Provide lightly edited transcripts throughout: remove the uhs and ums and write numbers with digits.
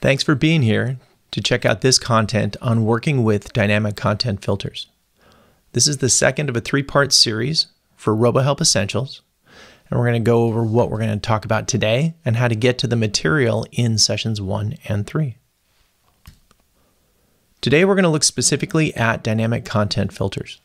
Thanks for being here to check out this content on working with dynamic content filters. This is the second of a three-part series for RoboHelp Essentials, and we're going to go over what we're going to talk about today and how to get to the material in sessions 1 and 3. Today we're going to look specifically at dynamic content filters.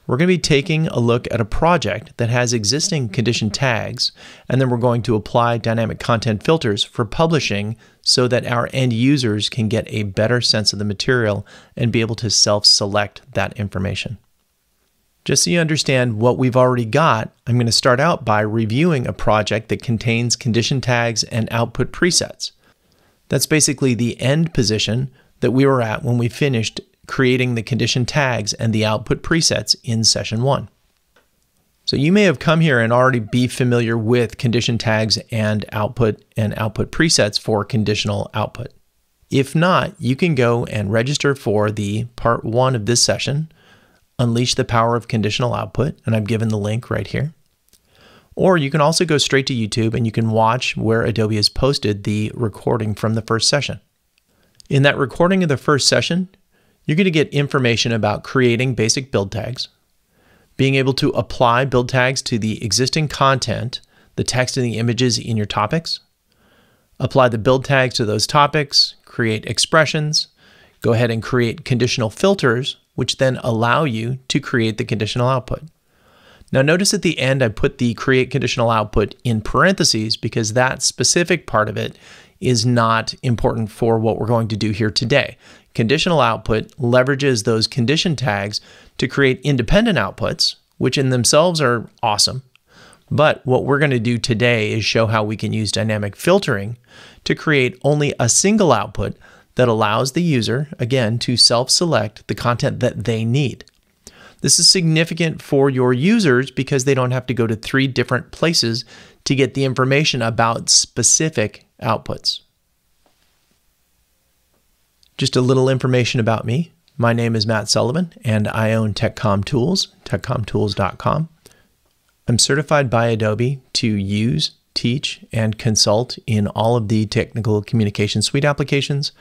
We're going to be taking a look at a project that has existing condition tags, and then we're going to apply dynamic content filters for publishing so that our end users can get a better sense of the material and be able to self-select that information. Just so you understand what we've already got, I'm going to start out by reviewing a project that contains condition tags and output presets. That's basically the end position that we were at when we finished creating the condition tags and the output presets in session 1. So you may have come here and already be familiar with condition tags and output presets for conditional output. If not, you can go and register for the part 1 of this session, Unleash the Power of Conditional Output, and I've given the link right here. Or you can also go straight to YouTube and you can watch where Adobe has posted the recording from the first session. In that recording of the first session, you're going to get information about creating basic build tags, being able to apply build tags to the existing content, the text and the images in your topics, apply the build tags to those topics, create expressions, go ahead and create conditional filters, which then allow you to create the conditional output. Now notice at the end I put the create conditional output in parentheses because that specific part of it is not important for what we're going to do here today. Conditional output leverages those condition tags to create independent outputs, which in themselves are awesome. But what we're going to do today is show how we can use dynamic filtering to create only a single output that allows the user, again, to self-select the content that they need. This is significant for your users because they don't have to go to 3 different places to get the information about specific outputs. Just a little information about me. My name is Matt Sullivan, and I own TechCom Tools, techcomtools.com. I'm certified by Adobe to use, teach, and consult in all of the technical communication suite applications,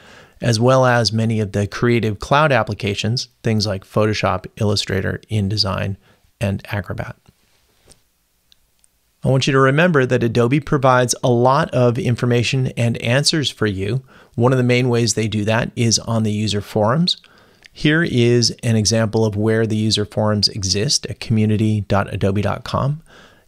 as well as many of the Creative Cloud applications, things like Photoshop, Illustrator, InDesign, and Acrobat. I want you to remember that Adobe provides a lot of information and answers for you. One of the main ways they do that is on the user forums. Here is an example of where the user forums exist at community.adobe.com.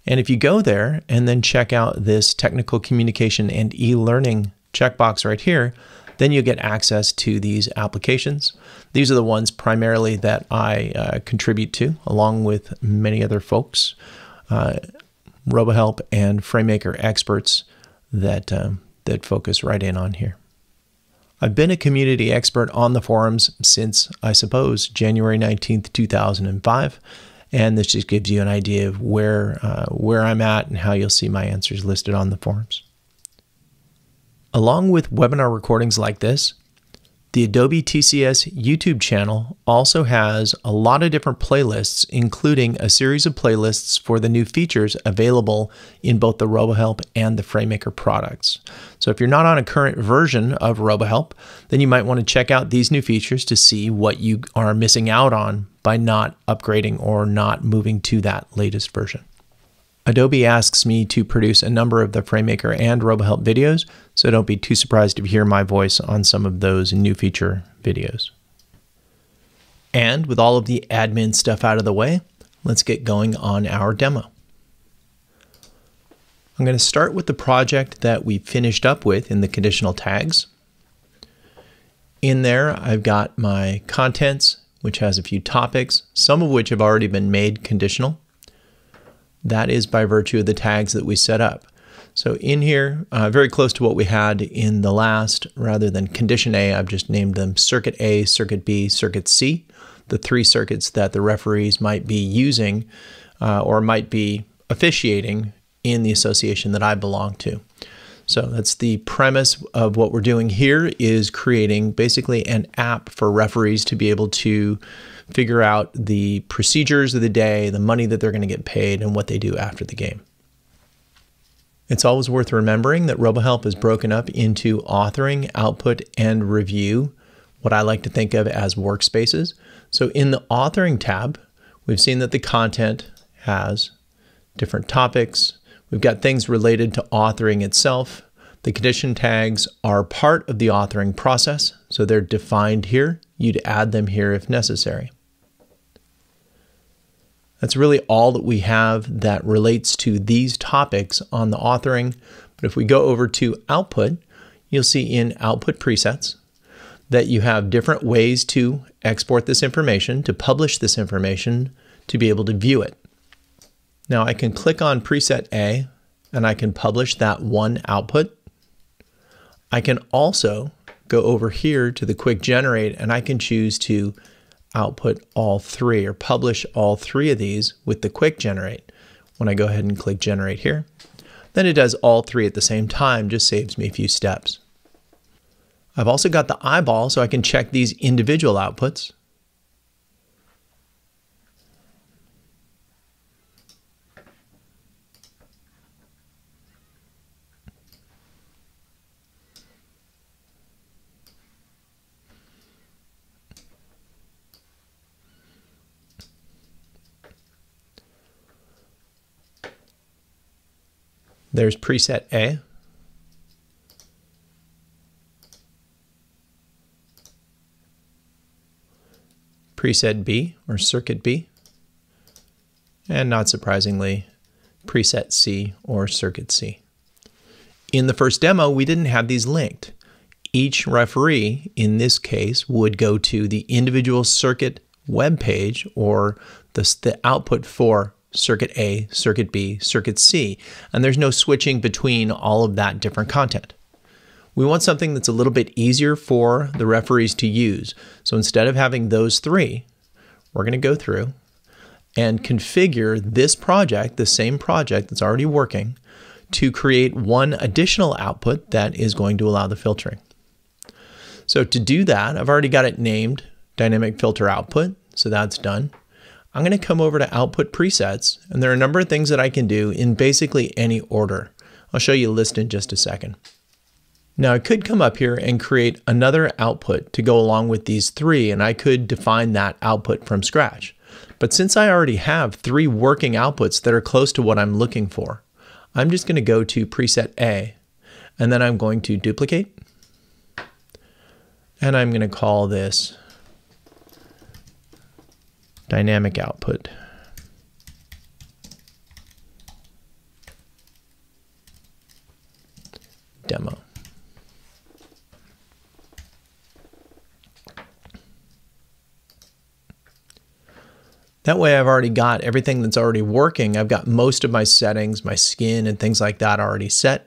And if you go there and then check out this technical communication and e-learning checkbox right here, then you'll get access to these applications. These are the ones primarily that I contribute to, along with many other folks, RoboHelp and FrameMaker experts that focus right in on here. I've been a community expert on the forums since, I suppose, January 19th, 2005, and this just gives you an idea of where I'm at and how you'll see my answers listed on the forums. Along with webinar recordings like this, the Adobe TCS YouTube channel also has a lot of different playlists, including a series of playlists for the new features available in both the RoboHelp and the FrameMaker products. So if you're not on a current version of RoboHelp, then you might want to check out these new features to see what you are missing out on by not upgrading or not moving to that latest version. Adobe asks me to produce a number of the FrameMaker and RoboHelp videos, so don't be too surprised if you hear my voice on some of those new feature videos. And with all of the admin stuff out of the way, let's get going on our demo. I'm going to start with the project that we finished up with in the conditional tags. In there, I've got my contents, which has a few topics, some of which have already been made conditional. That is by virtue of the tags that we set up. So in here, very close to what we had in the last, rather than condition A, I've just named them circuit A, circuit B, circuit C, the 3 circuits that the referees might be using or might be officiating in the association that I belong to. So that's the premise of what we're doing here, is creating basically an app for referees to be able to figure out the procedures of the day, the money that they're going to get paid, and what they do after the game. It's always worth remembering that RoboHelp is broken up into authoring, output, and review, what I like to think of as workspaces. So in the authoring tab, we've seen that the content has different topics. We've got things related to authoring itself. The condition tags are part of the authoring process, so they're defined here. You'd add them here if necessary. That's really all that we have that relates to these topics on the authoring. But if we go over to output, you'll see in output presets that you have different ways to export this information, to publish this information, to be able to view it. Now I can click on preset A and I can publish that one output. I can also go over here to the quick generate and I can choose to output all three or publish all three of these with the quick generate. When I go ahead and click generate here, then it does all three at the same time, just saves me a few steps. I've also got the eyeball so I can check these individual outputs. There's preset A. Preset B, or circuit B. And not surprisingly, preset C, or circuit C. In the first demo, we didn't have these linked. Each referee, in this case, would go to the individual circuit web page, or the output for circuit A, circuit B, circuit C, and there's no switching between all of that different content. We want something that's a little bit easier for the referees to use. So instead of having those three, we're going to go through and configure this project, the same project that's already working, to create one additional output that is going to allow the filtering. So to do that, I've already got it named Dynamic Filter Output, so that's done. I'm going to come over to Output Presets, and there are a number of things that I can do in basically any order. I'll show you a list in just a second. Now I could come up here and create another output to go along with these three, and I could define that output from scratch. But since I already have three working outputs that are close to what I'm looking for, I'm just going to go to Preset A, and then I'm going to duplicate, and I'm going to call this Dynamic Output. Demo. That way I've already got everything that's already working. I've got most of my settings, my skin and things like that already set.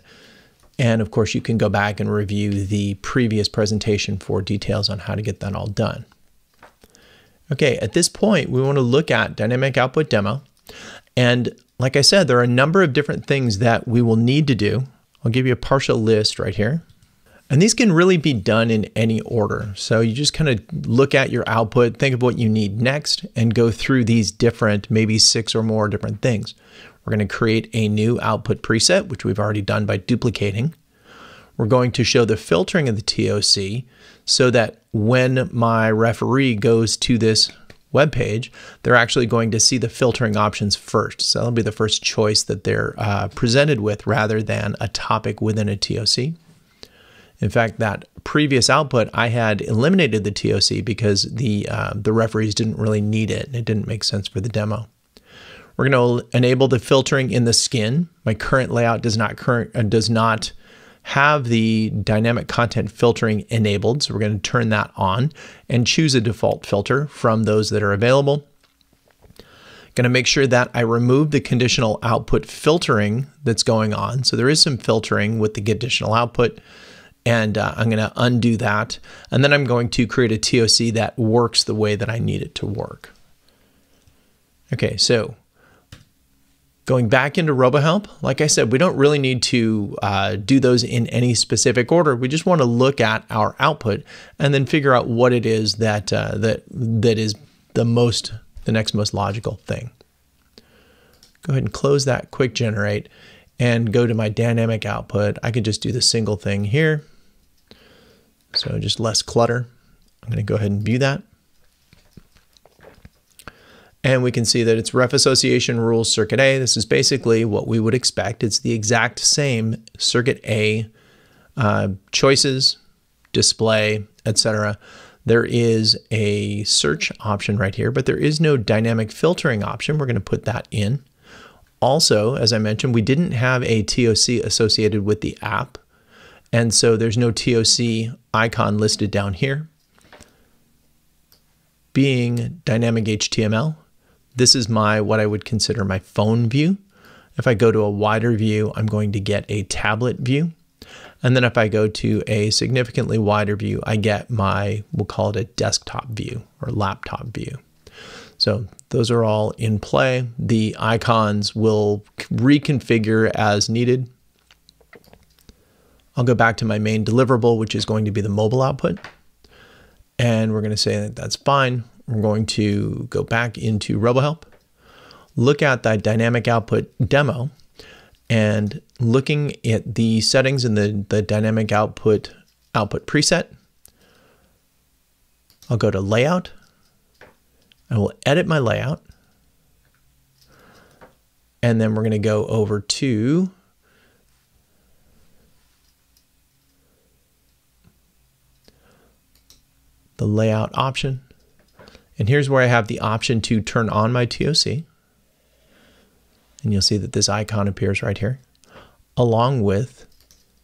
And of course you can go back and review the previous presentation for details on how to get that all done. Okay, at this point, we want to look at Dynamic Output Demo. And like I said, there are a number of different things that we will need to do. I'll give you a partial list right here. And these can really be done in any order. So you just kind of look at your output, think of what you need next, and go through these different, maybe 6 or more different things. We're going to create a new output preset, which we've already done by duplicating. We're going to show the filtering of the TOC so that when my referee goes to this web page, they're actually going to see the filtering options first. So that'll be the first choice that they're presented with rather than a topic within a TOC. In fact, that previous output, I had eliminated the TOC because the referees didn't really need it. It didn't make sense for the demo. We're going to enable the filtering in the skin. My current layout does not have the dynamic content filtering enabled, so we're going to turn that on and choose a default filter from those that are available. Going to make sure that I remove the conditional output filtering that's going on. So there is some filtering with the conditional output, and I'm going to undo that. And then I'm going to create a TOC that works the way that I need it to work. Okay, so going back into RoboHelp, like I said, we don't really need to do those in any specific order. We just want to look at our output and then figure out what it is that is the next most logical thing. Go ahead and close that quick generate. and go to my dynamic output, I could just do the single thing here. So just less clutter. I'm going to go ahead and view that. And we can see that it's ref association rules circuit A. This is basically what we would expect. It's the exact same circuit A choices, display, etc. There is a search option right here, but there is no dynamic filtering option. We're going to put that in. Also, as I mentioned, we didn't have a TOC associated with the app, and so there's no TOC icon listed down here. Being dynamic HTML, this is what I would consider my phone view. If I go to a wider view, I'm going to get a tablet view. And then if I go to a significantly wider view, I get we'll call it a desktop view or laptop view. So those are all in play. The icons will reconfigure as needed. I'll go back to my main deliverable, which is going to be the mobile output. And we're going to say that that's fine. We're going to go back into RoboHelp, look at that dynamic output demo, and looking at the settings in the dynamic output preset. I'll go to layout. I will edit my layout. And then we're going to go over to the layout option. And here's where I have the option to turn on my TOC. And you'll see that this icon appears right here, along with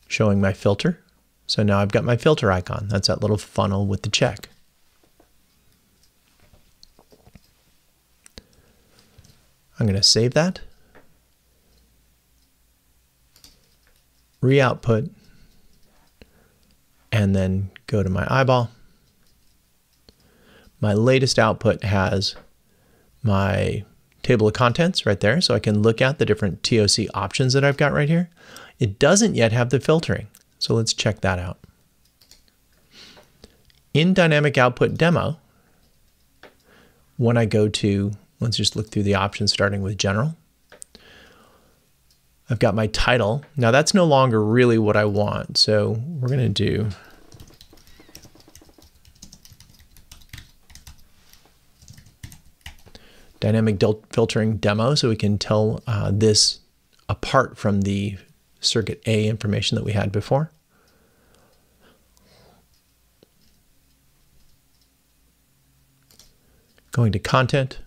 showing my filter. So now I've got my filter icon. That's that little funnel with the check. I'm going to save that, re-output, and then go to my eyeball. My latest output has my table of contents right there, so I can look at the different TOC options that I've got right here. It doesn't yet have the filtering, so let's check that out. In Dynamic Output Demo, when I go to, let's just look through the options starting with General. I've got my title. Now that's no longer really what I want, so we're going to do dynamic filtering demo, so we can tell this apart from the circuit A information that we had before. Going to content.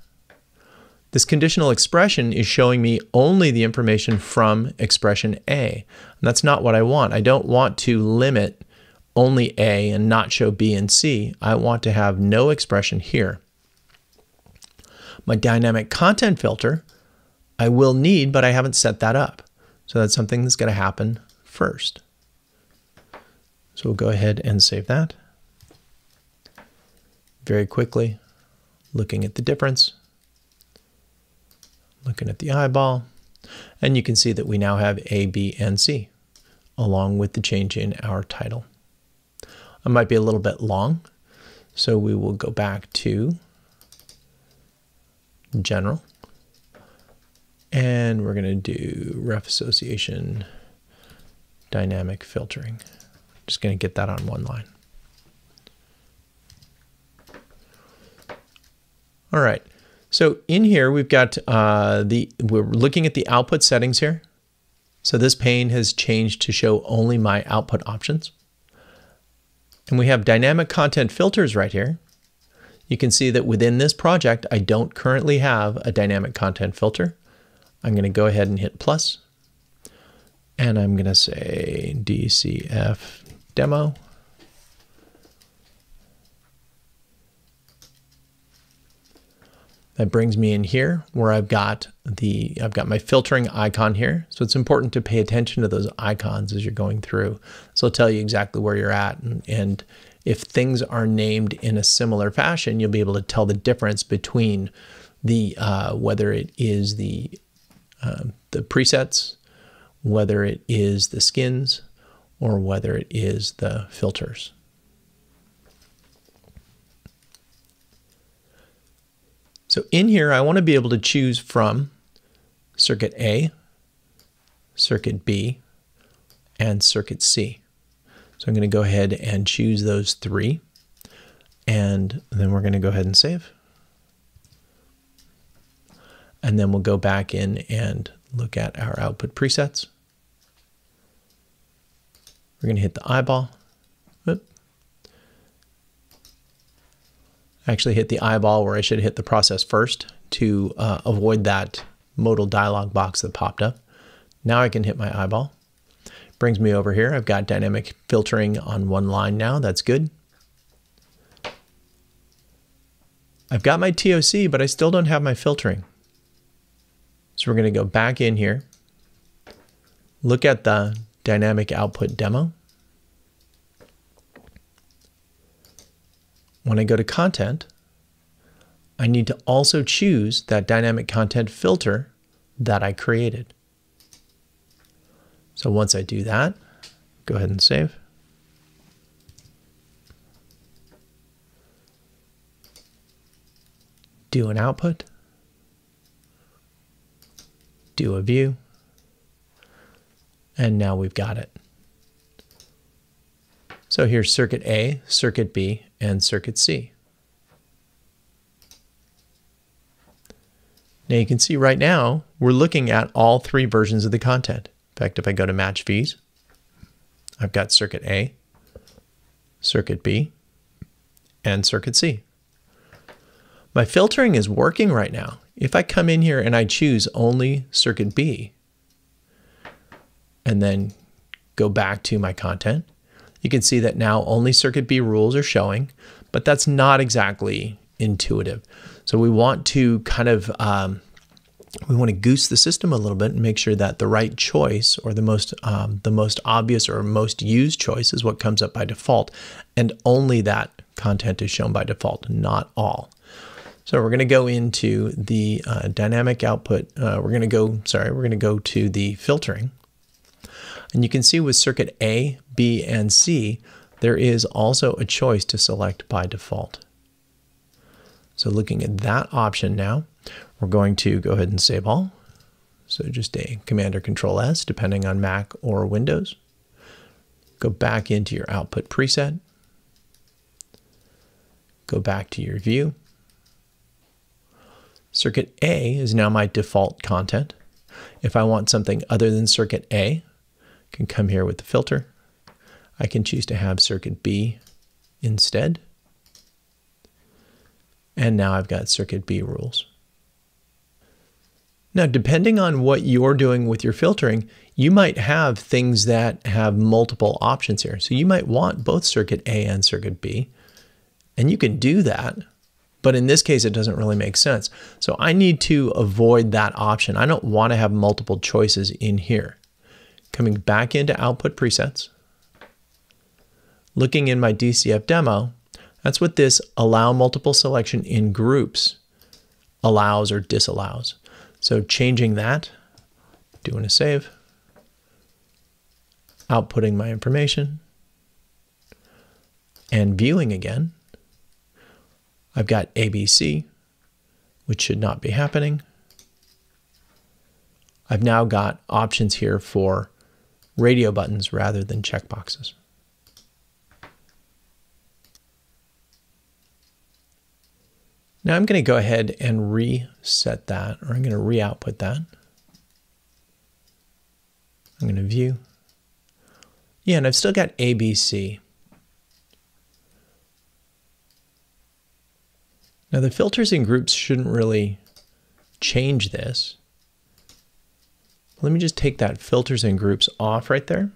This conditional expression is showing me only the information from expression A. And that's not what I want. I don't want to limit only A and not show B and C. I want to have no expression here. My dynamic content filter, I will need, but I haven't set that up. So that's something that's going to happen first. So we'll go ahead and save that. Very quickly, looking at the difference, looking at the eyeball, and you can see that we now have A, B, and C, along with the change in our title. It might be a little bit long, so we will go back to General, and we're going to do ref association dynamic filtering. Just going to get that on one line. All right, so in here we've got we're looking at the output settings here. So this pane has changed to show only my output options. And we have dynamic content filters right here. You can see that within this project, I don't currently have a dynamic content filter. I'm going to go ahead and hit plus, and I'm going to say DCF demo. That brings me in here where I've got my filtering icon here. So it's important to pay attention to those icons as you're going through. So it'll tell you exactly where you're at, and if things are named in a similar fashion, you'll be able to tell the difference between the whether it is the presets, whether it is the skins, or whether it is the filters. So in here, I want to be able to choose from circuit A, circuit B, and circuit C. So I'm going to go ahead and choose those three, and then we're going to go ahead and save. And then we'll go back in and look at our output presets. We're going to hit the eyeball. Oop. Actually hit the eyeball where I should hit the process first to avoid that modal dialog box that popped up. Now I can hit my eyeball. Brings me over here. I've got dynamic filtering on one line now. That's good. I've got my TOC, but I still don't have my filtering. So we're going to go back in here, look at the dynamic output demo. When I go to content, I need to also choose that dynamic content filter that I created. So once I do that, go ahead and save. Do an output. Do a view. And now we've got it. So here's circuit A, circuit B, and circuit C. Now you can see right now, we're looking at all three versions of the content. In fact, if I go to match views, I've got circuit A, circuit B, and circuit C. My filtering is working right now. If I come in here and I choose only circuit B, and then go back to my content, you can see that now only circuit B rules are showing, but that's not exactly intuitive. So we want to kind of, we want to goose the system a little bit and make sure that the right choice, or the most obvious or most used choice, is what comes up by default, and only that content is shown by default, not all. So we're going to go into the dynamic output. We're going to go to the filtering. And you can see with circuit A, B, and C, there is also a choice to select by default. So looking at that option now, we're going to go ahead and save all. So just a Command or Control S, depending on Mac or Windows. Go back into your output preset. Go back to your view. Circuit A is now my default content. If I want something other than circuit A, I can come here with the filter. I can choose to have circuit B instead. And now I've got circuit B rules. Now, depending on what you're doing with your filtering, you might have things that have multiple options here. So you might want both circuit A and circuit B, and you can do that. But in this case, it doesn't really make sense. So I need to avoid that option. I don't want to have multiple choices in here. Coming back into output presets, looking in my DCF demo, that's what this allow multiple selection in groups allows or disallows. So changing that, doing a save, outputting my information, and viewing again. I've got ABC, which should not be happening. I've now got options here for radio buttons rather than checkboxes. Now I'm going to go ahead and reset that, or I'm going to re-output that. I'm going to view. Yeah, and I've still got ABC. Now the filters and groups shouldn't really change this. Let me just take that filters and groups off right there.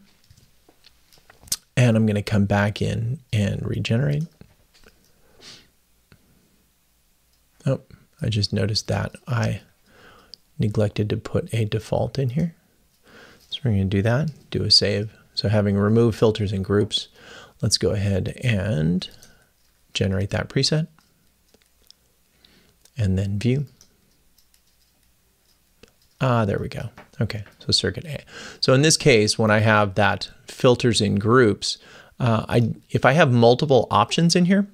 And I'm going to come back in and regenerate. Oh, I just noticed that I neglected to put a default in here. So we're going to do that, do a save. So having removed filters and groups, let's go ahead and generate that preset. And then view. There we go. Okay, so circuit A. So in this case, when I have that filters in groups, if I have multiple options in here,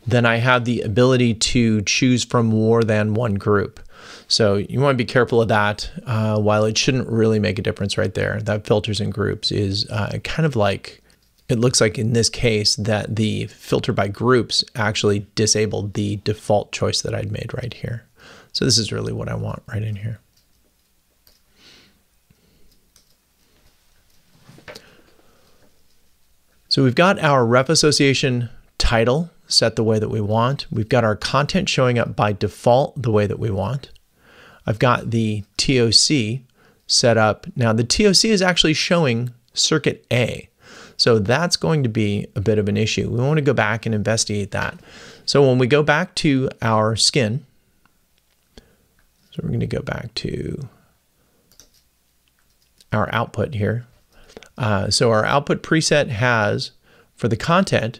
then I have the ability to choose from more than one group. So you want to be careful of that. While it shouldn't really make a difference right there, that filters and groups is kind of like, it looks like in this case that the filter by groups actually disabled the default choice that I'd made right here. So this is really what I want right in here. So we've got our ref association title set the way that we want. We've got our content showing up by default the way that we want. I've got the TOC set up. Now the TOC is actually showing circuit A. So that's going to be a bit of an issue. We want to go back and investigate that. So when we go back to our skin, so we're going to go back to our output here. So our output preset has, for the content,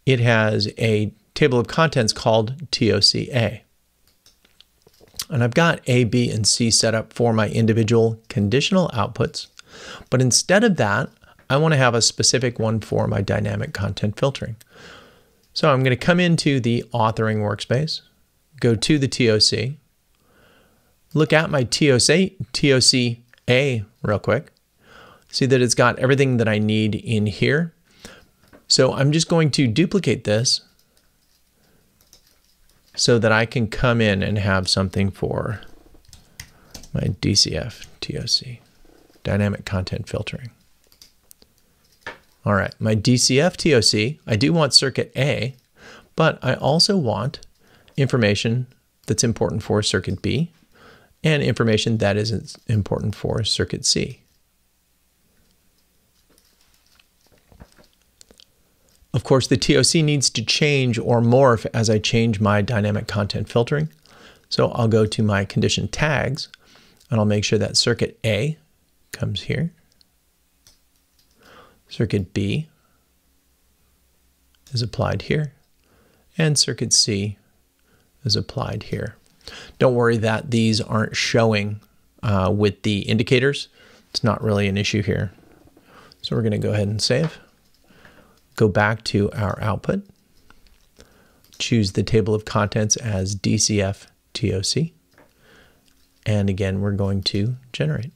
it has a table of contents called TOCA. And I've got A, B, and C set up for my individual conditional outputs. But instead of that, I want to have a specific one for my dynamic content filtering. So I'm going to come into the authoring workspace, go to the TOC, look at my TOCA real quick, see that it's got everything that I need in here. So I'm just going to duplicate this so that I can come in and have something for my DCF TOC, dynamic content filtering. All right, my DCF TOC, I do want circuit A, but I also want information that's important for circuit B and information that is important for circuit C. Of course, the TOC needs to change or morph as I change my dynamic content filtering. So I'll go to my condition tags and I'll make sure that circuit A comes here. Circuit B is applied here, and circuit C is applied here. Don't worry that these aren't showing with the indicators. It's not really an issue here. So we're going to go ahead and save. Go back to our output. Choose the table of contents as DCF TOC. And again, we're going to generate.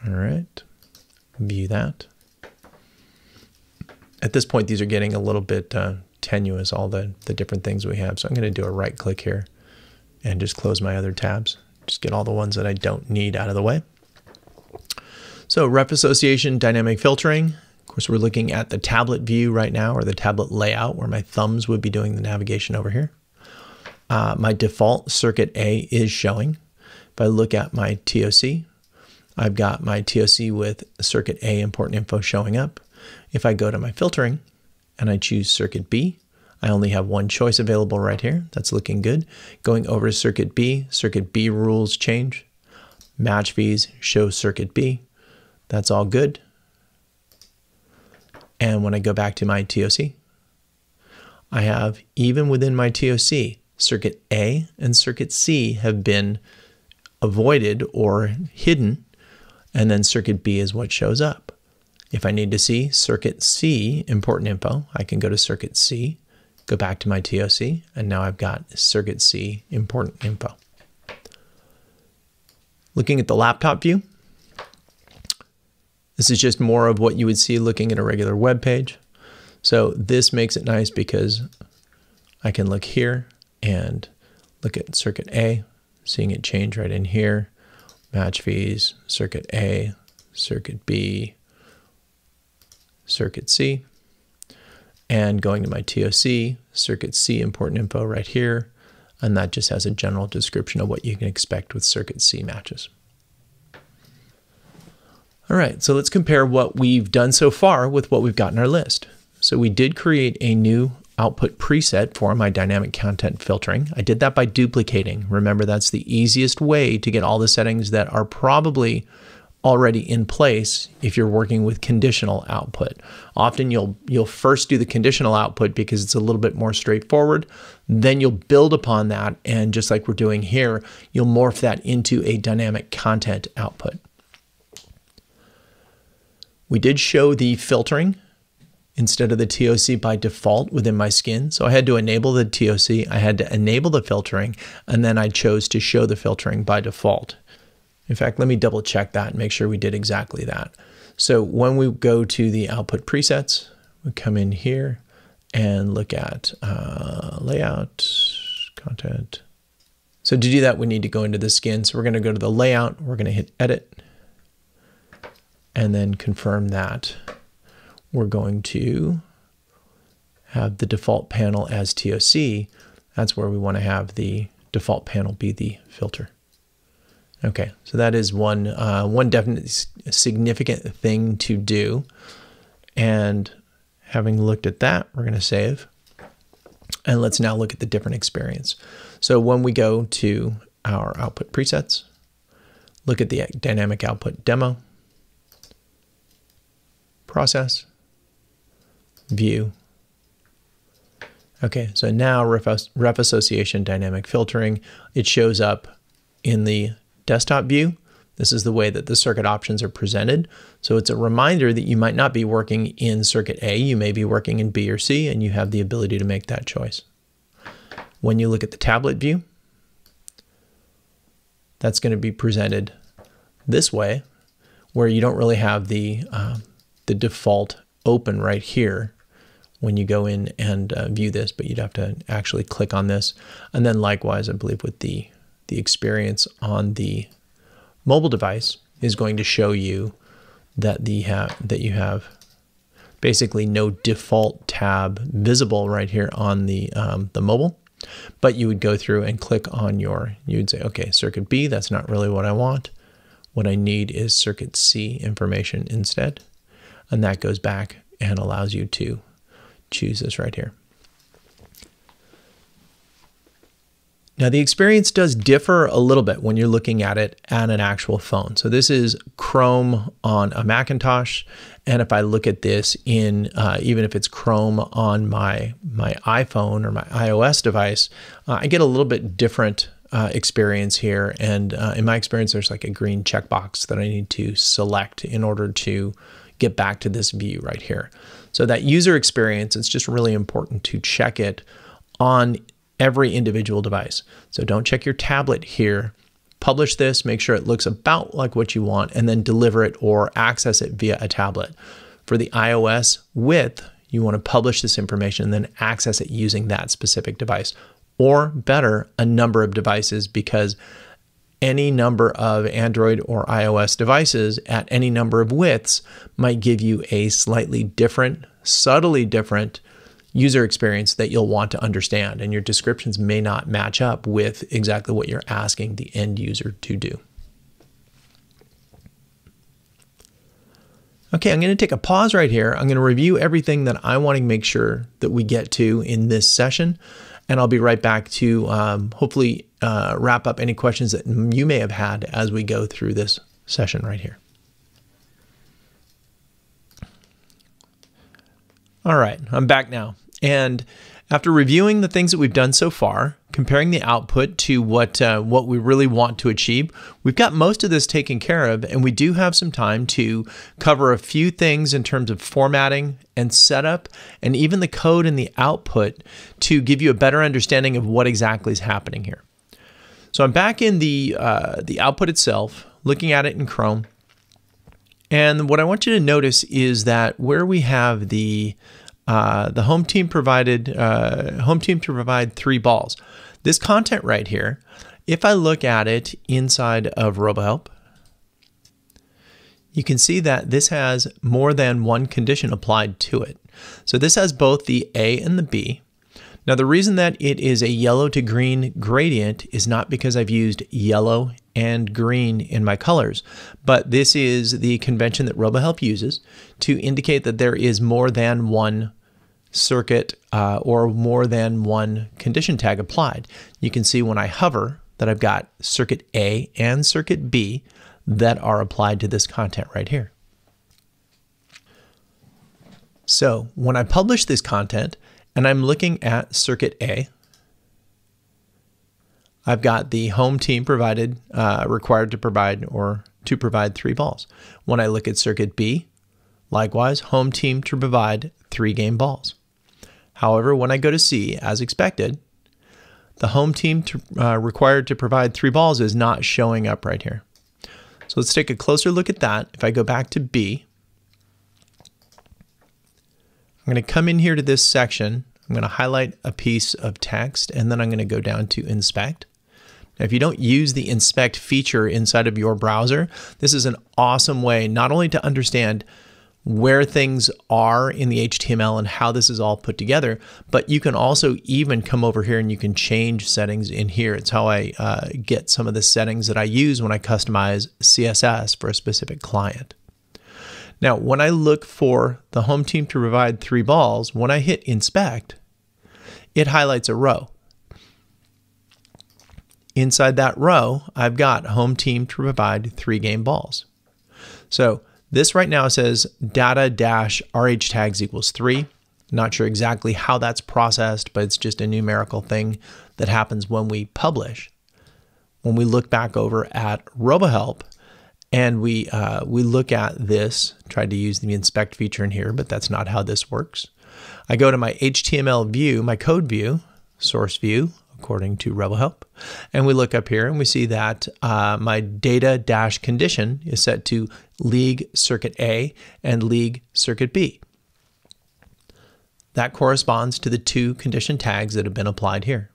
All right, view that. At this point, these are getting a little bit tenuous, all the different things we have. So I'm going to do a right click here and just close my other tabs. Just get all the ones that I don't need out of the way. So ref association, dynamic filtering. Of course, we're looking at the tablet view right now, or the tablet layout where my thumbs would be doing the navigation over here. My default circuit A is showing. If I look at my TOC, I've got my TOC with circuit A important info showing up. If I go to my filtering and I choose circuit B, I only have one choice available right here. That's looking good. Going over to circuit B rules change. Match fees show circuit B. That's all good. And when I go back to my TOC, I have, even within my TOC, circuit A and circuit C have been avoided or hidden, and then circuit B is what shows up. If I need to see circuit C important info, I can go to circuit C, go back to my TOC, and now I've got circuit C important info. Looking at the laptop view, this is just more of what you would see looking at a regular web page. So this makes it nice because I can look here and look at circuit A, seeing it change right in here. Match fees, circuit A, circuit B, circuit C, and going to my TOC, circuit C important info right here, and that just has a general description of what you can expect with circuit C matches. All right, so let's compare what we've done so far with what we've got in our list. So we did create a new output preset for my dynamic content filtering. I did that by duplicating. Remember, that's the easiest way to get all the settings that are probably already in place if you're working with conditional output. Often you'll first do the conditional output because it's a little bit more straightforward. Then you'll build upon that, and just like we're doing here, you'll morph that into a dynamic content output. We did show the filtering instead of the TOC by default within my skin. So I had to enable the TOC, I had to enable the filtering, and then I chose to show the filtering by default. In fact, let me double check that and make sure we did exactly that. So when we go to the output presets, we come in here and look at layout, content. So to do that, we need to go into the skin. So we're going to go to the layout, we're going to hit edit, and then confirm that we're going to have the default panel as TOC. That's where we want to have the default panel be the filter. Okay, so that is one definite significant thing to do. And having looked at that, we're going to save. And let's now look at the different experience. So when we go to our output presets, look at the dynamic output demo, process, view. Okay, so now ref association dynamic filtering, it shows up in the desktop view. This is the way that the circuit options are presented. So it's a reminder that you might not be working in circuit A, you may be working in B or C, and you have the ability to make that choice. When you look at the tablet view, that's going to be presented this way, where you don't really have the default open right here when you go in and view this, but you'd have to actually click on this. And then likewise, I believe with the experience on the mobile device is going to show you that you have basically no default tab visible right here on the mobile, but you would go through and click on you'd say, okay, circuit B, that's not really what I want. What I need is circuit C information instead. And that goes back and allows you to choose this right here. Now the experience does differ a little bit when you're looking at it on an actual phone. So this is Chrome on a Macintosh, and if I look at this in even if it's Chrome on my iPhone or my iOS device, I get a little bit different experience here. And in my experience, there's like a green checkbox that I need to select in order to get back to this view right here. So that user experience, it's just really important to check it on every individual device. So don't check your tablet here. Publish this, make sure it looks about like what you want, and then deliver it or access it via a tablet. For the iOS with, you want to publish this information and then access it using that specific device. Or better, a number of devices, because any number of Android or iOS devices at any number of widths might give you a slightly different, subtly different user experience that you'll want to understand, and your descriptions may not match up with exactly what you're asking the end user to do. Okay, I'm going to take a pause right here. I'm going to review everything that I want to make sure that we get to in this session, and I'll be right back to hopefully wrap up any questions that you may have had as we go through this session right here. All right, I'm back now. And after reviewing the things that we've done so far, comparing the output to what we really want to achieve, we've got most of this taken care of, and we do have some time to cover a few things in terms of formatting and setup, and even the code and the output to give you a better understanding of what exactly is happening here. So I'm back in the output itself, looking at it in Chrome. And what I want you to notice is that where we have the home team to provide 3 balls. This content right here, if I look at it inside of RoboHelp, you can see that this has more than one condition applied to it. So this has both the A and the B. Now the reason that it is a yellow to green gradient is not because I've used yellow and green in my colors, but this is the convention that RoboHelp uses to indicate that there is more than one circuit or more than one condition tag applied. You can see when I hover that I've got circuit A and circuit B that are applied to this content right here. So when I publish this content and I'm looking at circuit A, I've got the home team required to provide 3 balls. When I look at circuit B, Likewise, home team to provide 3 game balls. However, when I go to C, as expected, the home team required to provide 3 balls is not showing up right here. So let's take a closer look at that. If I go back to B, I'm going to come in here to this section. I'm going to highlight a piece of text, and then I'm going to go down to Inspect. Now, if you don't use the Inspect feature inside of your browser, this is an awesome way not only to understand where things are in the HTML and how this is all put together, but you can also even come over here and you can change settings in here. It's how I get some of the settings that I use when I customize CSS for a specific client. Now, when I look for the home team to provide 3 balls, when I hit Inspect, it highlights a row. Inside that row, I've got home team to provide 3 game balls. So this right now says data-rh tags equals 3. Not sure exactly how that's processed, but it's just a numerical thing that happens when we publish. When we look back over at RoboHelp and we look at this, tried to use the Inspect feature in here, but that's not how this works. I go to my HTML view, my code view, source view, according to RoboHelp, and we look up here and we see that my data-condition is set to League Circuit A and League Circuit B. That corresponds to the 2 condition tags that have been applied here.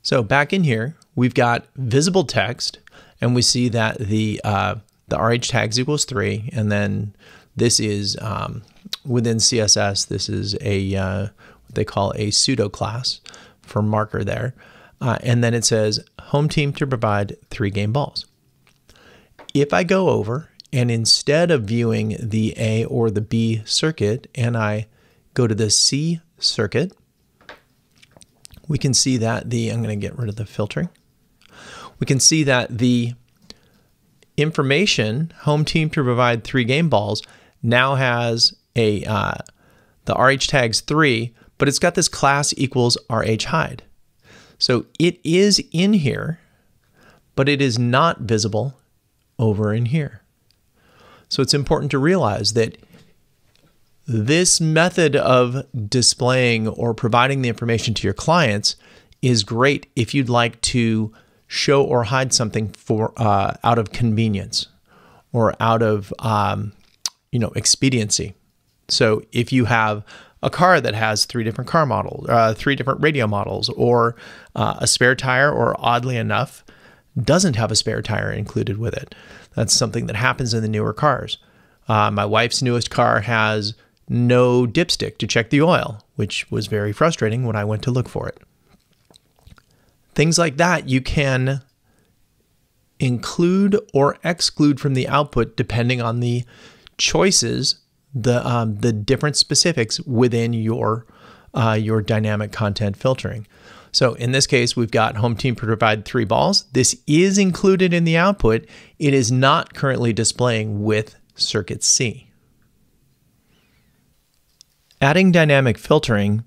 So back in here, we've got visible text, and we see that the RH tags equals 3, and then this is within CSS. This is a what they call a pseudo class for marker there, and then it says home team to provide 3 game balls. If I go over and instead of viewing the A or the B circuit, and I go to the C circuit, we can see that I'm going to get rid of the filtering. We can see that the information, home team to provide 3 game balls, now has the RH tags 3, but it's got this class equals RH hide. So it is in here, but it is not visible over in here. So it's important to realize that this method of displaying or providing the information to your clients is great if you'd like to show or hide something for out of convenience or out of expediency. So if you have a car that has 3 different car models, 3 different radio models, or a spare tire, or oddly enough, doesn't have a spare tire included with it. That's something that happens in the newer cars. My wife's newest car has no dipstick to check the oil, which was very frustrating when I went to look for it. Things like that you can include or exclude from the output depending on the choices, the different specifics within your dynamic content filtering. So in this case, we've got home team to provide 3 balls. This is included in the output. It is not currently displaying with circuit C. Adding dynamic filtering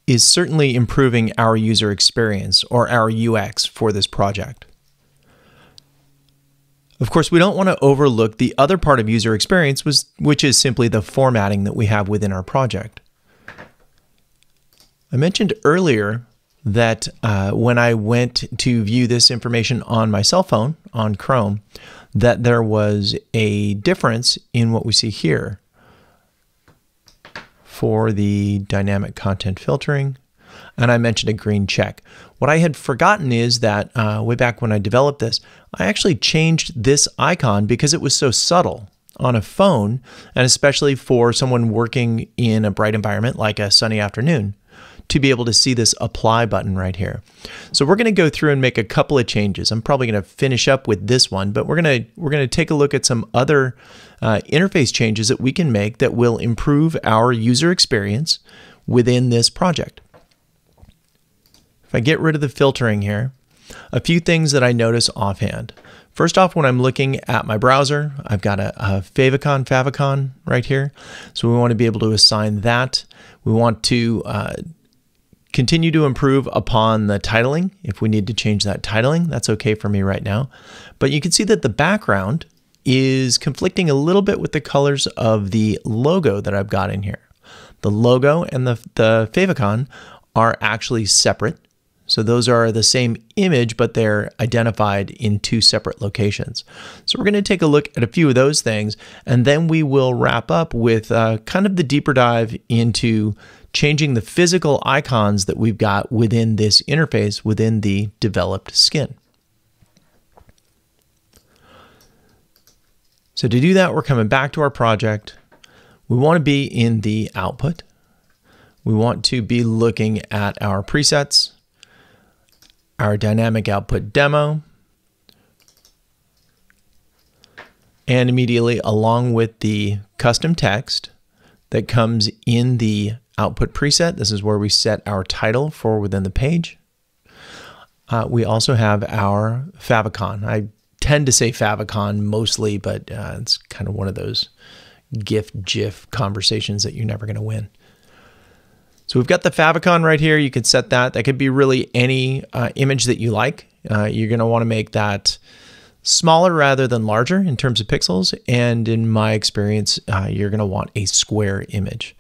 is certainly improving our user experience or our UX for this project. Of course, we don't want to overlook the other part of user experience, which is simply the formatting that we have within our project. I mentioned earlier that when I went to view this information on my cell phone, on Chrome, that there was a difference in what we see here for the dynamic content filtering, and I mentioned a green check. What I had forgotten is that way back when I developed this, I actually changed this icon because it was so subtle on a phone, and especially for someone working in a bright environment like a sunny afternoon, to be able to see this apply button right here. So we're going to go through and make a couple of changes. I'm probably going to finish up with this one, but we're going to take a look at some other interface changes that we can make that will improve our user experience within this project. If I get rid of the filtering here, a few things that I notice offhand. First off, when I'm looking at my browser, I've got a favicon right here. So we want to be able to assign that. We want to continue to improve upon the titling. If we need to change that titling, that's okay for me right now. But you can see that the background is conflicting a little bit with the colors of the logo that I've got in here. The logo and the favicon are actually separate. So those are the same image, but they're identified in two separate locations. So we're going to take a look at a few of those things, and then we will wrap up with kind of the deeper dive into changing the physical icons that we've got within this interface within the developed skin. So to do that, we're coming back to our project. We want to be in the output. We want to be looking at our presets, our dynamic output demo, and immediately along with the custom text that comes in the output preset. This is where we set our title for within the page. We also have our favicon. I tend to say favicon mostly, but it's kind of one of those GIF conversations that you're never going to win. So we've got the favicon right here. You could set that. That could be really any image that you like. You're going to want to make that smaller rather than larger in terms of pixels. And in my experience, you're going to want a square image.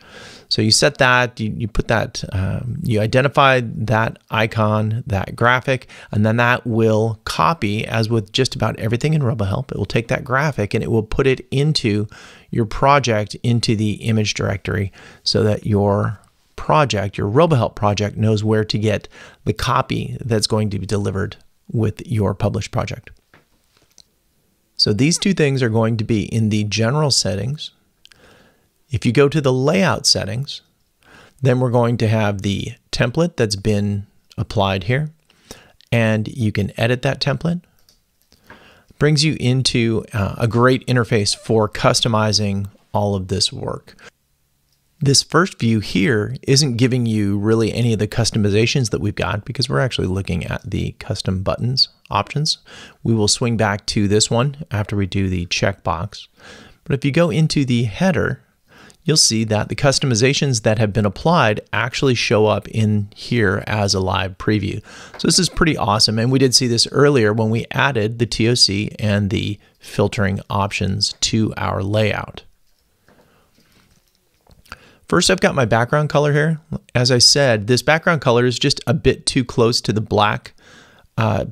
So you set that, you put that, you identify that icon, that graphic, and then that will copy, as with just about everything in RoboHelp. It will take that graphic and it will put it into your project, into the image directory, so that your project, your RoboHelp project, knows where to get the copy that's going to be delivered with your published project. So these two things are going to be in the general settings. If you go to the layout settings, then we're going to have the template that's been applied here, and you can edit that template. Brings you into a great interface for customizing all of this work. This first view here isn't giving you really any of the customizations that we've got, because we're actually looking at the custom buttons options. We will swing back to this one after we do the checkbox. But if you go into the header, you'll see that the customizations that have been applied actually show up in here as a live preview. So this is pretty awesome. And we did see this earlier when we added the TOC and the filtering options to our layout. First, I've got my background color here. As I said, this background color is just a bit too close to the black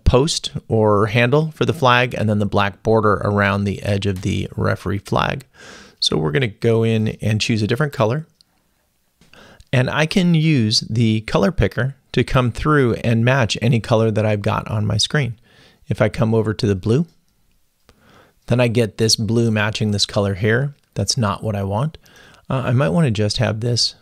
post or handle for the flag, and then the black border around the edge of the referee flag. So we're going to go in and choose a different color. And I can use the color picker to come through and match any color that I've got on my screen. If I come over to the blue, then I get this blue matching this color here. That's not what I want. I might want to just have this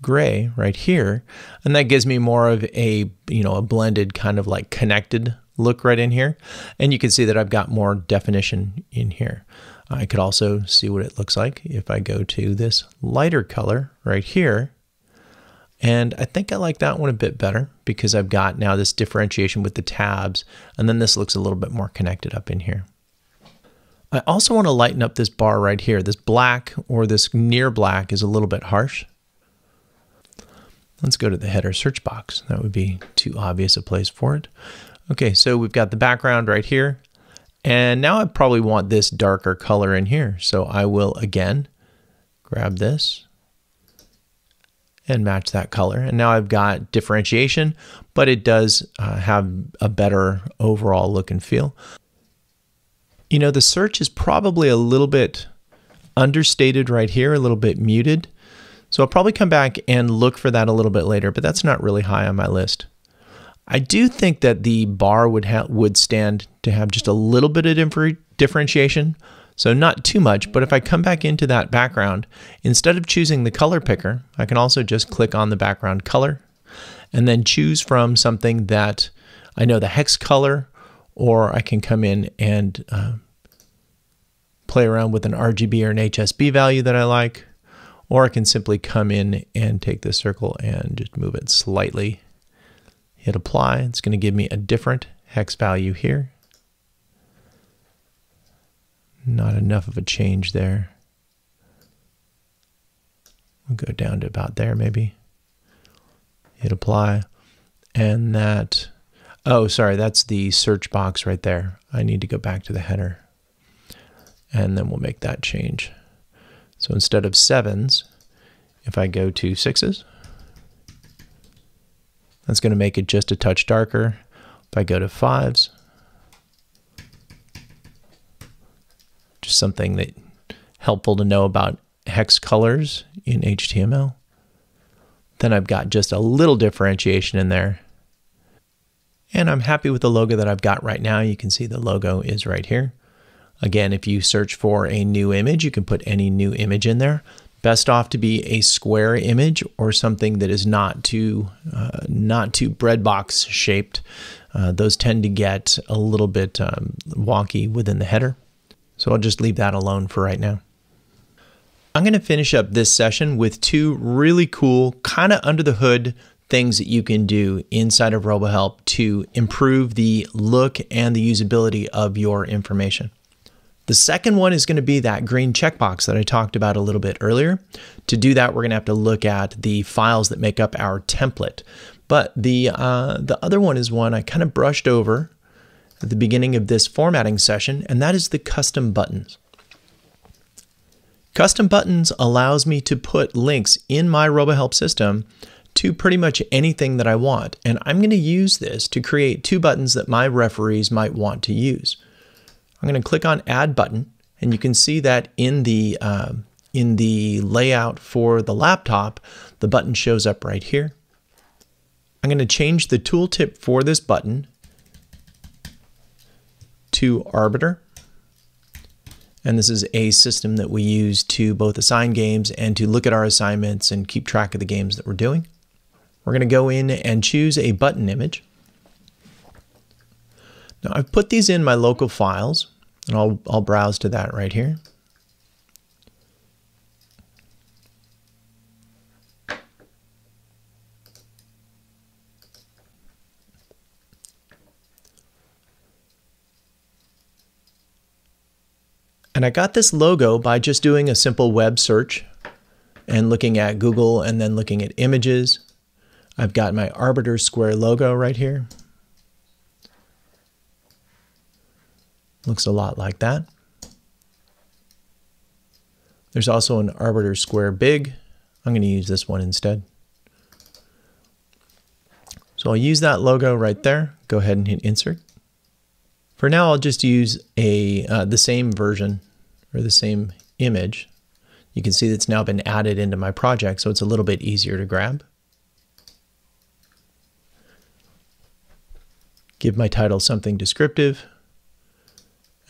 gray right here, and that gives me more of a, a blended kind of like connected look right in here. And you can see that I've got more definition in here. I could also see what it looks like if I go to this lighter color right here. And I think I like that one a bit better because I've got now this differentiation with the tabs, and then this looks a little bit more connected up in here. I also want to lighten up this bar right here. This black or this near black is a little bit harsh. Let's go to the header search box. That would be too obvious a place for it. Okay, so we've got the background right here. And now I probably want this darker color in here. So I will again grab this and match that color. And now I've got differentiation, but it does have a better overall look and feel. The search is probably a little bit understated right here, a little bit muted. So I'll probably come back and look for that a little bit later, but that's not really high on my list. I do think that the bar would stand to have just a little bit of differentiation, so not too much. But if I come back into that background, instead of choosing the color picker, I can also just click on the background color and then choose from something that I know the hex color, or I can come in and play around with an RGB or an HSB value that I like, or I can simply come in and take this circle and just move it slightly. Hit apply. It's going to give me a different hex value here. Not enough of a change there. We'll go down to about there maybe. hit apply, and that, oh, sorry, that's the search box right there. I need to go back to the header, and then we'll make that change. So instead of 7s, if I go to 6s, that's going to make it just a touch darker. If I go to 5s, just something that helpful to know about hex colors in HTML. Then I've got just a little differentiation in there. And I'm happy with the logo that I've got right now. You can see the logo is right here. Again, if you search for a new image, you can put any new image in there. Best off to be a square image or something that is not too bread box shaped. Those tend to get a little bit wonky within the header. So I'll just leave that alone for right now. I'm going to finish up this session with two really cool, kind of under the hood things that you can do inside of RoboHelp to improve the look and the usability of your information. The second one is going to be that green checkbox that I talked about a little bit earlier. To do that, we're going to have to look at the files that make up our template. But the other one is one I kind of brushed over at the beginning of this formatting session, and that is the custom buttons. Custom buttons allows me to put links in my RoboHelp system to pretty much anything that I want. And I'm going to use this to create two buttons that my referees might want to use. I'm going to click on Add Button, and you can see that in the layout for the laptop, the button shows up right here. I'm going to change the tooltip for this button to Arbiter. And this is a system that we use to both assign games and to look at our assignments and keep track of the games that we're doing. We're going to go in and choose a button image. Now I've put these in my local files, and I'll browse to that right here. And I got this logo by just doing a simple web search and looking at Google and then looking at images. I've got my Arbiter Square logo right here. Looks a lot like that. There's also an Arbiter Square Big. I'm going to use this one instead. So I'll use that logo right there. Go ahead and hit Insert. For now, I'll just use the same version or the same image. You can see that's now been added into my project, so it's a little bit easier to grab. Give my title something descriptive.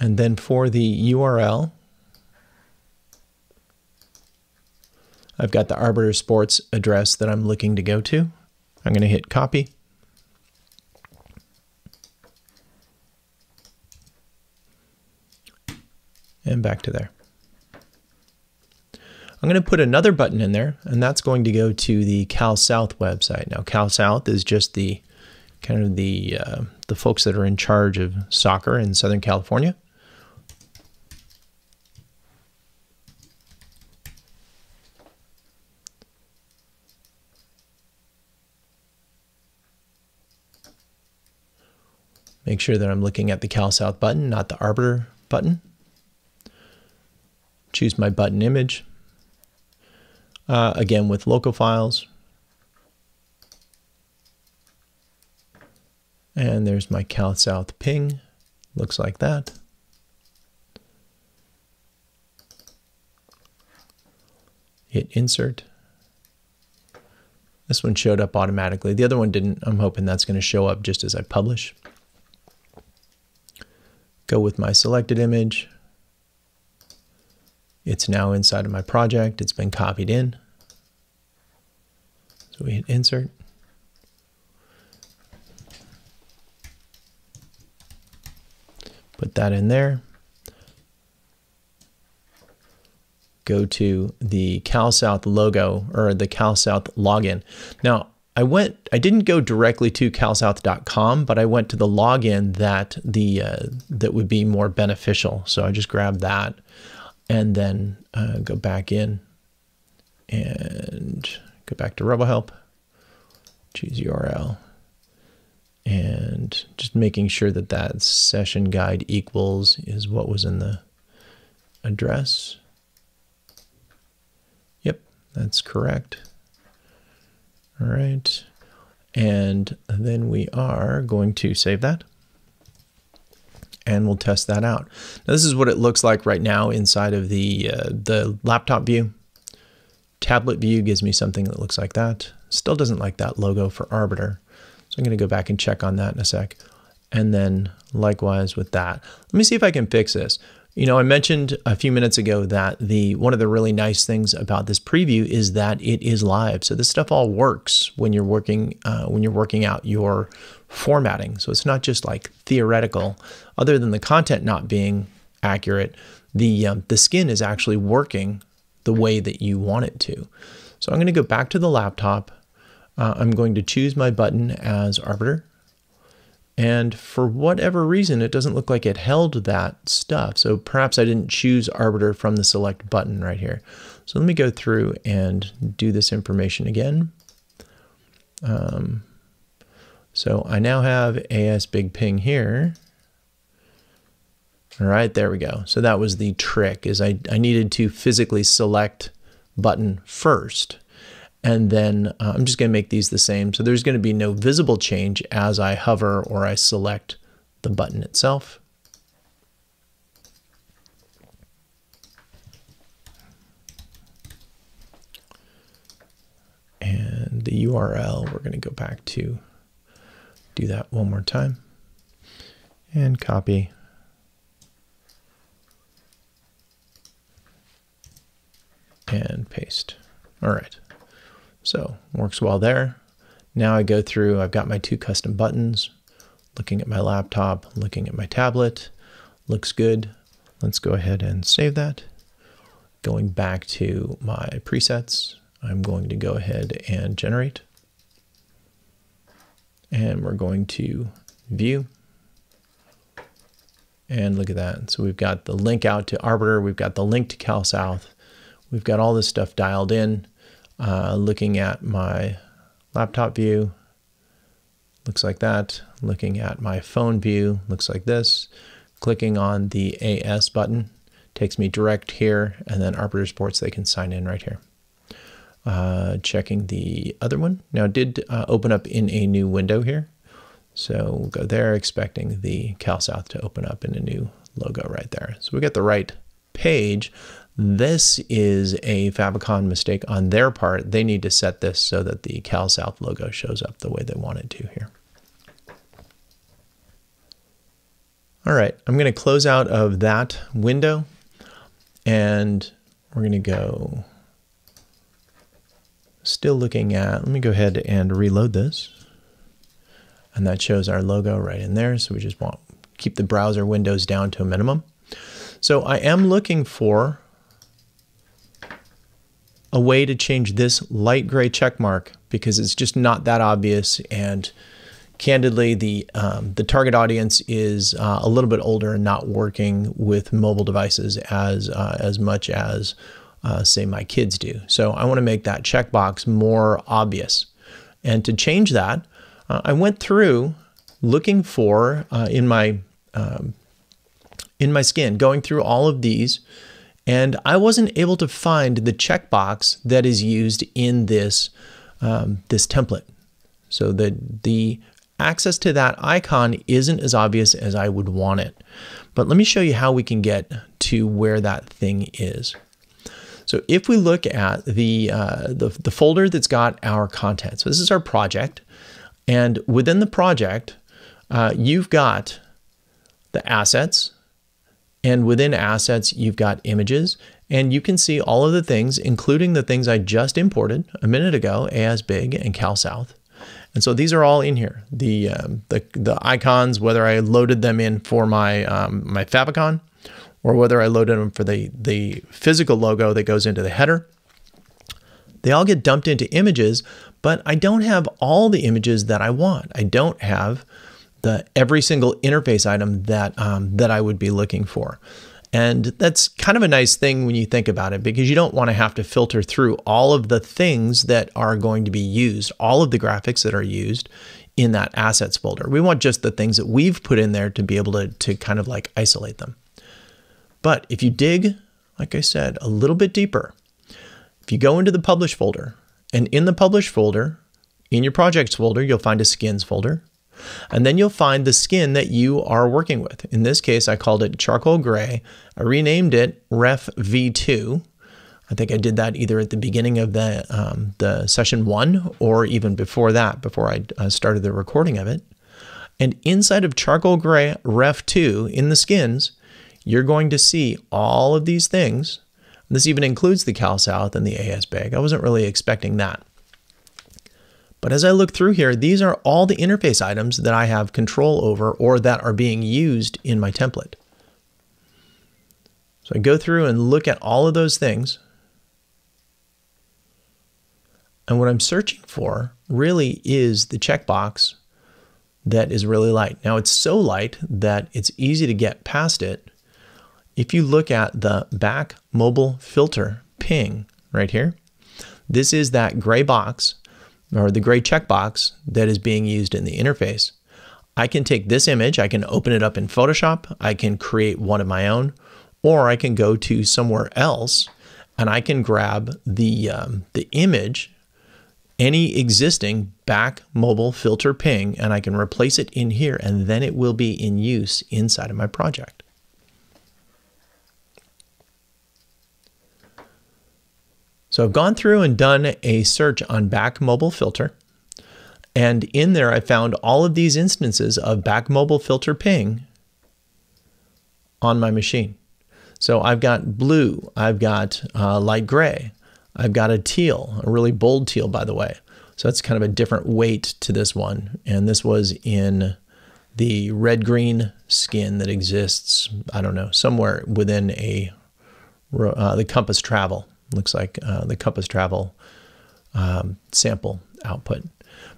And then for the URL, I've got the Arbiter Sports address that I'm looking to go to. I'm going to hit Copy. And back to there. I'm going to put another button in there, and that's going to go to the Cal South website. Now, Cal South is just the kind of the folks that are in charge of soccer in Southern California. Make sure that I'm looking at the Cal South button, not the Arbiter button. Choose my button image. Again, with local files. And there's my Cal South ping. Looks like that. Hit Insert. This one showed up automatically. The other one didn't. I'm hoping that's going to show up just as I publish. Go with my selected image. It's now inside of my project. It's been copied in. So we hit Insert. Put that in there. Go to the Cal South logo or the Cal South login. Now, I didn't go directly to calsouth.com, but I went to the login that would be more beneficial. So I just grabbed that and then go back in and go back to RoboHelp choose URL, and just making sure that that session guide equals is what was in the address. Yep, that's correct. All right, and then we are going to save that, and we'll test that out. Now, this is what it looks like right now inside of the laptop view. Tablet view gives me something that looks like that. Still doesn't like that logo for Arbiter. So I'm going to go back and check on that in a sec. And then likewise with that. Let me see if I can fix this. You know, I mentioned a few minutes ago that one of the really nice things about this preview is that it is live. So this stuff all works when you're working out your formatting. So it's not just like theoretical. Other than the content not being accurate, the skin is actually working the way that you want it to. So I'm going to go back to the laptop. I'm going to choose my button as Arbiter. And for whatever reason, it doesn't look like it held that stuff. So perhaps I didn't choose Arbiter from the select button right here. So let me go through and do this information again. So I now have ASBigPing here. All right, there we go. So that was the trick, is I needed to physically select button first. And then I'm just going to make these the same. So there's going to be no visible change as I hover or I select the button itself. And the URL, we're going to go back to do that one more time. And copy. And paste. All right. So works well there. Now I go through, I've got my two custom buttons, looking at my laptop, looking at my tablet, looks good. Let's go ahead and save that. Going back to my presets, I'm going to go ahead and generate. And we're going to view. And look at that. So we've got the link out to Arbiter, we've got the link to CalSouth, we've got all this stuff dialed in. Looking at my laptop view, looks like that. Looking at my phone view, looks like this. Clicking on the AS button takes me direct here, and then Arbiter Sports, they can sign in right here. Checking the other one. Now it did open up in a new window here. So we'll go there, expecting the CalSouth to open up in a new logo right there. So we got the right page. This is a Favicon mistake on their part. They need to set this so that the CalSouth logo shows up the way they want it to here. All right, I'm going to close out of that window, and we're going to go, still looking at, let me go ahead and reload this. And that shows our logo right in there. So we just want to keep the browser windows down to a minimum. So I am looking for a way to change this light gray check mark because it's just not that obvious, and candidly the target audience is a little bit older and not working with mobile devices as much as say my kids do. So I want to make that checkbox more obvious, and to change that I went through looking for in my skin, going through all of these, and I wasn't able to find the checkbox that is used in this this template. So that the access to that icon isn't as obvious as I would want it. But let me show you how we can get to where that thing is. So if we look at the folder that's got our content, so this is our project, and within the project, you've got the assets. And within assets, you've got images, and you can see all of the things, including the things I just imported a minute ago, ASBig and CalSouth. And so these are all in here. The icons, whether I loaded them in for my my Favicon, or whether I loaded them for the physical logo that goes into the header, they all get dumped into images, but I don't have all the images that I want. I don't have every single interface item that that I would be looking for. And that's kind of a nice thing when you think about it, because you don't want to have to filter through all of the things that are going to be used, all of the graphics that are used in that assets folder. We want just the things that we've put in there to be able to kind of like isolate them. But if you dig, like I said, a little bit deeper, if you go into the publish folder, and in the publish folder, in your projects folder, you'll find a skins folder. And then you'll find the skin that you are working with. In this case, I called it charcoal gray. I renamed it Ref V2. I think I did that either at the beginning of the session 1 or even before that, before I started the recording of it. And inside of charcoal gray Ref 2 in the skins, you're going to see all of these things. This even includes the CalSouth and the ASBEG. I wasn't really expecting that. But as I look through here, these are all the interface items that I have control over or that are being used in my template. So I go through and look at all of those things. And what I'm searching for really is the checkbox that is really light. Now it's so light that it's easy to get past it. If you look at the back mobile filter ping right here, this is that gray box or the gray checkbox that is being used in the interface. I can take this image, I can open it up in Photoshop, I can create one of my own, or I can go to somewhere else and I can grab the image, any existing back mobile filter ping, and I can replace it in here, and then it will be in use inside of my project. So I've gone through and done a search on back mobile filter, and in there I found all of these instances of back mobile filter ping on my machine. So I've got blue, I've got light gray, I've got a teal, a really bold teal, by the way. So that's kind of a different weight to this one, and this was in the red-green skin that exists, I don't know, somewhere within the Compass Travel. Looks like the Compass Travel sample output.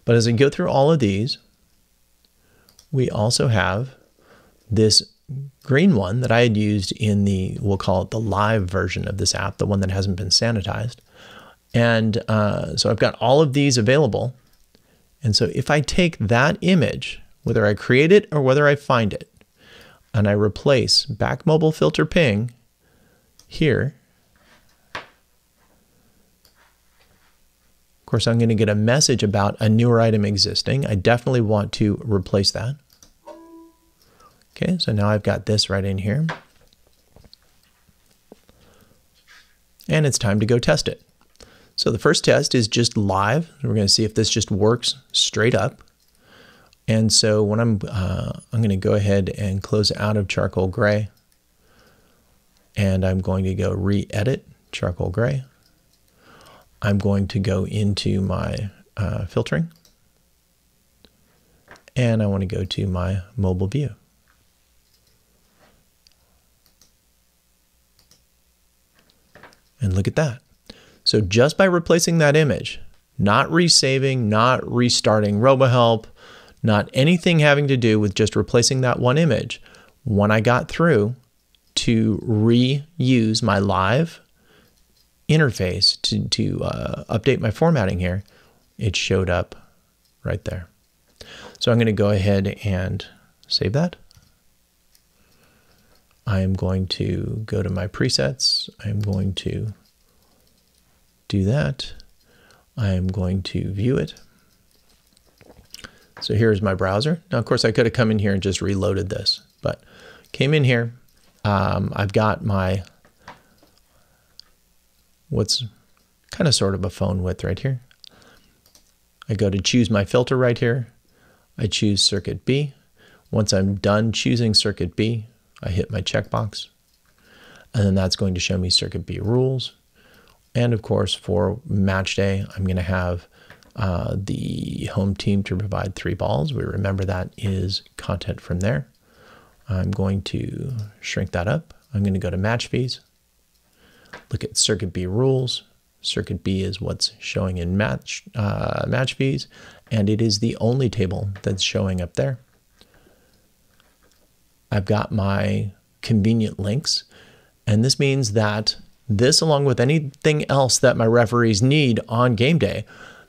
But as I go through all of these, we also have this green one that I had used in the, we'll call it the live version of this app, the one that hasn't been sanitized. And so I've got all of these available. And so if I take that image, whether I create it or whether I find it, and I replace back mobile filter ping here, of course, I'm going to get a message about a newer item existing. I definitely want to replace that. Okay, so now I've got this right in here. And it's time to go test it. So the first test is just live. We're going to see if this just works straight up. And so when I'm going to go ahead and close out of charcoal gray. And I'm going to go re-edit charcoal gray. I'm going to go into my filtering, and I want to go to my mobile view. And look at that. So just by replacing that image, not resaving, not restarting RoboHelp, not anything having to do with just replacing that one image, when I got through to reuse my live interface to update my formatting here, it showed up right there. So I'm going to go ahead and save that. I am going to go to my presets. I'm going to do that. I am going to view it. So here's my browser. Now, of course, I could have come in here and just reloaded this, but came in here. I've got my what's kind of sort of a phone width right here. I go to choose my filter right here. I choose circuit B. Once I'm done choosing circuit B, I hit my checkbox, and then that's going to show me circuit B rules. And of course, for match day, I'm going to have the home team to provide 3 balls. We remember that is content from there. I'm going to shrink that up. I'm going to go to match fees. Look at circuit B rules. Circuit B is what's showing in match fees, and it is the only table that's showing up there. I've got my convenient links. And this means that this, along with anything else that my referees need on game day,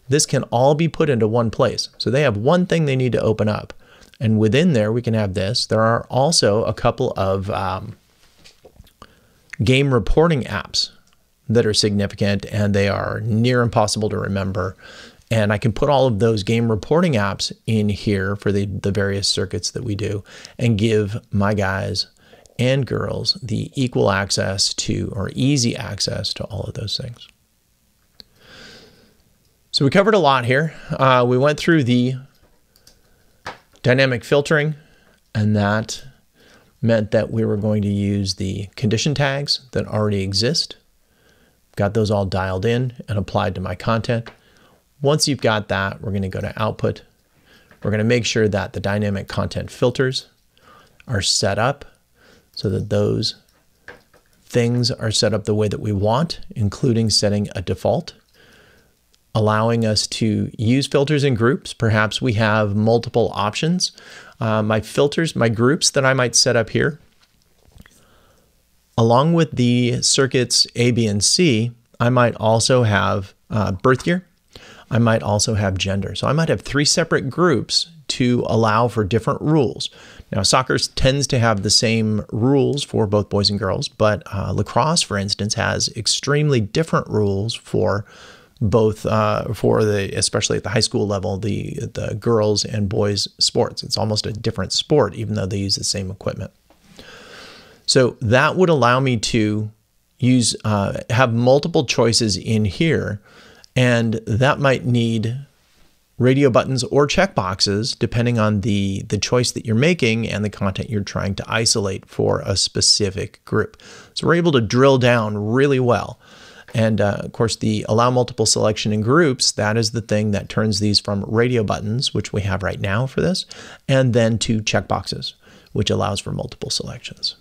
this can all be put into one place. So they have one thing they need to open up. And within there, we can have this. There are also a couple of game reporting apps that are significant, and they are near impossible to remember. And I can put all of those game reporting apps in here for the various circuits that we do and give my guys and girls the equal access to, or easy access to, all of those things. So we covered a lot here. We went through the dynamic filtering, and that meant that we were going to use the condition tags that already exist. Got those all dialed in and applied to my content. Once you've got that, we're going to go to output. We're going to make sure that the dynamic content filters are set up so that those things are set up the way that we want, including setting a default, allowing us to use filters in groups. Perhaps we have multiple options. My filters, my groups that I might set up here, along with the circuits A, B, and C, I might also have birth year. I might also have gender. So I might have 3 separate groups to allow for different rules. Now, soccer tends to have the same rules for both boys and girls, but lacrosse, for instance, has extremely different rules for both, especially at the high school level, the girls and boys sports. It's almost a different sport, even though they use the same equipment. So that would allow me to use, have multiple choices in here, and that might need radio buttons or checkboxes depending on the choice that you're making and the content you're trying to isolate for a specific group. So we're able to drill down really well. And of course, the allow multiple selection in groups, that is the thing that turns these from radio buttons, which we have right now for this, and then to checkboxes, which allows for multiple selections.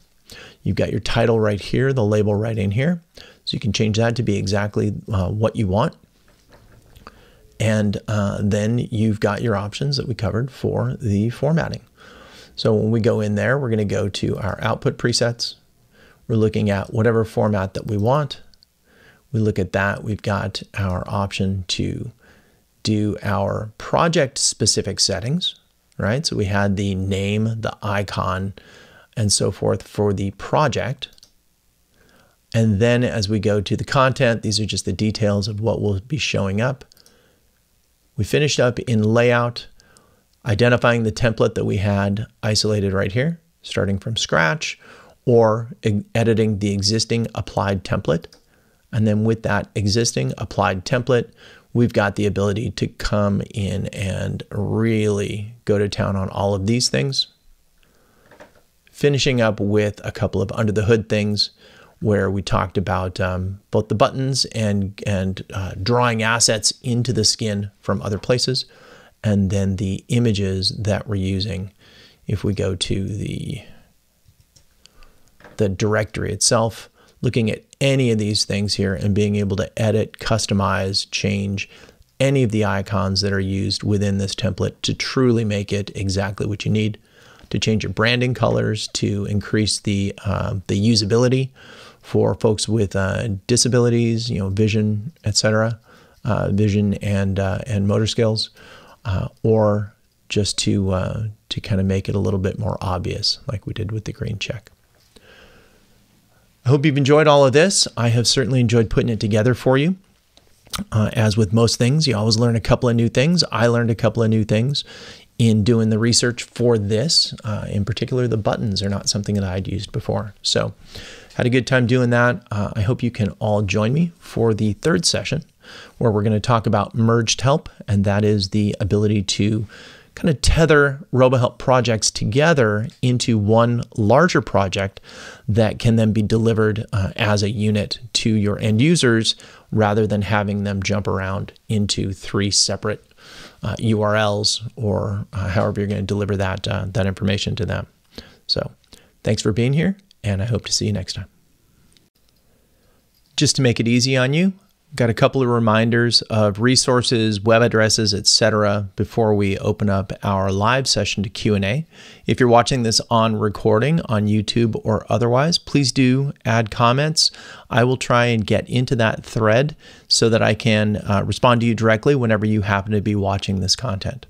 You've got your title right here, the label right in here. So you can change that to be exactly what you want. And then you've got your options that we covered for the formatting. So when we go in there, we're going to go to our output presets. We're looking at whatever format that we want. We look at that. We've got our option to do our project specific settings, right? So we had the name, the icon, and so forth for the project. And then as we go to the content, these are just the details of what will be showing up. We finished up in layout, identifying the template that we had isolated right here, starting from scratch, or editing the existing applied template. And then with that existing applied template, we've got the ability to come in and really go to town on all of these things. Finishing up with a couple of under the hood things where we talked about both the buttons and drawing assets into the skin from other places, and then the images that we're using. If we go to the directory itself, looking at any of these things here and being able to edit, customize, change any of the icons that are used within this template to truly make it exactly what you need, to change your branding colors, to increase the usability for folks with disabilities, vision, etc., vision and motor skills, or just to kind of make it a little bit more obvious, like we did with the green check. I hope you've enjoyed all of this. I have certainly enjoyed putting it together for you. As with most things, you always learn a couple of new things. I learned a couple of new things in doing the research for this. In particular, the buttons are not something that I'd used before. So had a good time doing that. I hope you can all join me for the third session, where we're going to talk about merged help, and that is the ability to kind of tether RoboHelp projects together into one larger project that can then be delivered as a unit to your end users, rather than having them jump around into 3 separate URLs, or however you're going to deliver that information to them. So thanks for being here, and I hope to see you next time. Just to make it easy on you, Got a couple of reminders of resources, web addresses, etc. before we open up our live session to Q&A. If you're watching this on recording on YouTube or otherwise, please do add comments. I will try and get into that thread so that I can respond to you directly whenever you happen to be watching this content.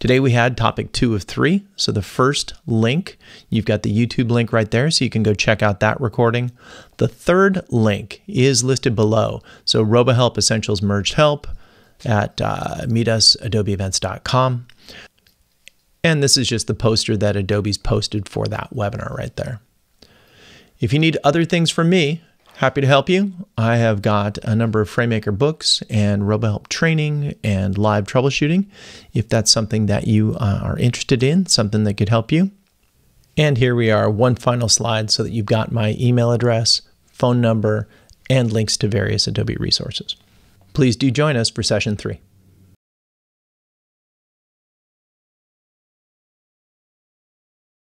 Today we had topic 2 of 3. So the first link, you've got the YouTube link right there, so you can go check out that recording. The third link is listed below. So RoboHelp Essentials Merged Help at meetusadobeevents.com. And this is just the poster that Adobe's posted for that webinar right there. If you need other things from me, happy to help you. I have got a number of FrameMaker books and RoboHelp training and live troubleshooting, if that's something that you are interested in, something that could help you. And here we are, one final slide so that you've got my email address, phone number, and links to various Adobe resources. Please do join us for session 3.